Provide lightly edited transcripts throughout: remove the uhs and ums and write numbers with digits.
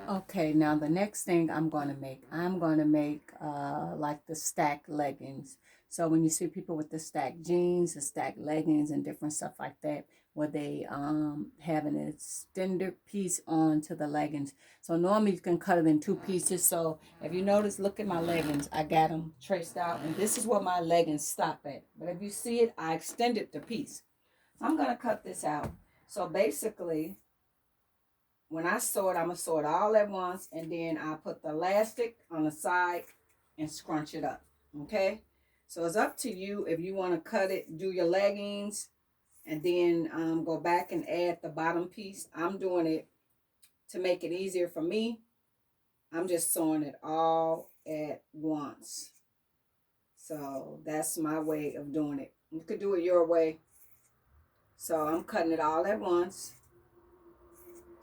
Okay, now the next thing I'm going to make like the stacked leggings. So when you see people with the stacked jeans, the stacked leggings and different stuff like that, where they have an extended piece onto the leggings. So normally you can cut it in two pieces. So if you notice, look at my leggings. I got them traced out, and this is where my leggings stop at. But if you see it, I extended the piece. So I'm going to cut this out. So basically, when I sew it, I'm going to sew it all at once, and then I put the elastic on the side and scrunch it up, okay? So it's up to you if you want to cut it, do your leggings, and then go back and add the bottom piece. I'm doing it to make it easier for me. I'm just sewing it all at once. So that's my way of doing it. You could do it your way. So I'm cutting it all at once.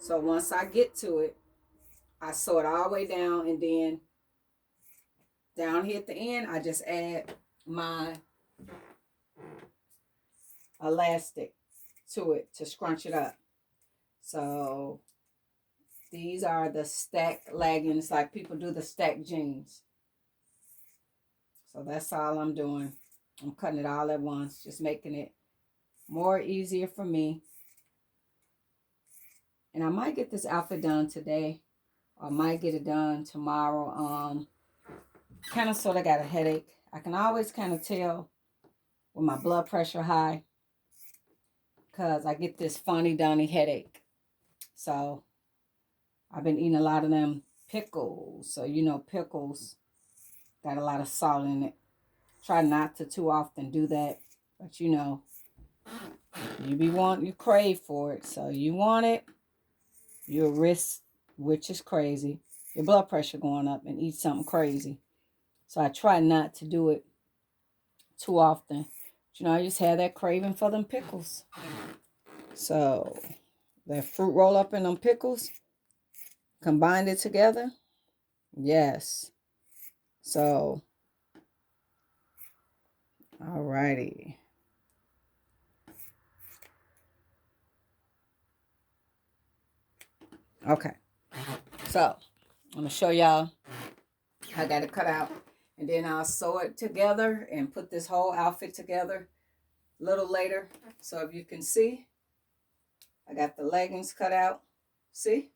So once I get to it, I sew it all the way down, and then down here at the end, I just add my elastic to it to scrunch it up. So these are the stacked leggings, like people do the stacked jeans. So that's all I'm doing. I'm cutting it all at once, just making it more easier for me. And I might get this outfit done today, or I might get it done tomorrow. Kind of sort of got a headache. I can always kind of tell when my blood pressure high, because I get this funny dunny headache. So I've been eating a lot of them pickles. So you know pickles got a lot of salt in it. Try not to too often do that. But you know, you crave for it. So you want it, you'll risk, which is crazy, your blood pressure going up and eat something crazy. So I try not to do it too often. But, you know, I just had that craving for them pickles. So that fruit roll up in them pickles, combined it together. Yes. So, alrighty. Okay. So, I'm going to show y'all. I got it cut out. And then I'll sew it together and put this whole outfit together a little later. So if you can see, I got the leggings cut out. See?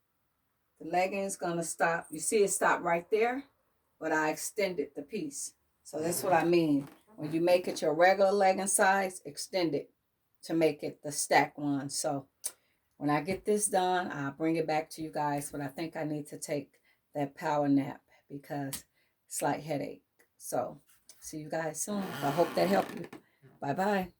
The leggings gonna stop. You see it stop right there, but I extended the piece. So that's what I mean. When you make it your regular legging size, extend it to make it the stack one. So when I get this done, I'll bring it back to you guys. But I think I need to take that power nap because it's like headache. So see you guys soon. I hope that helped you. Bye-bye.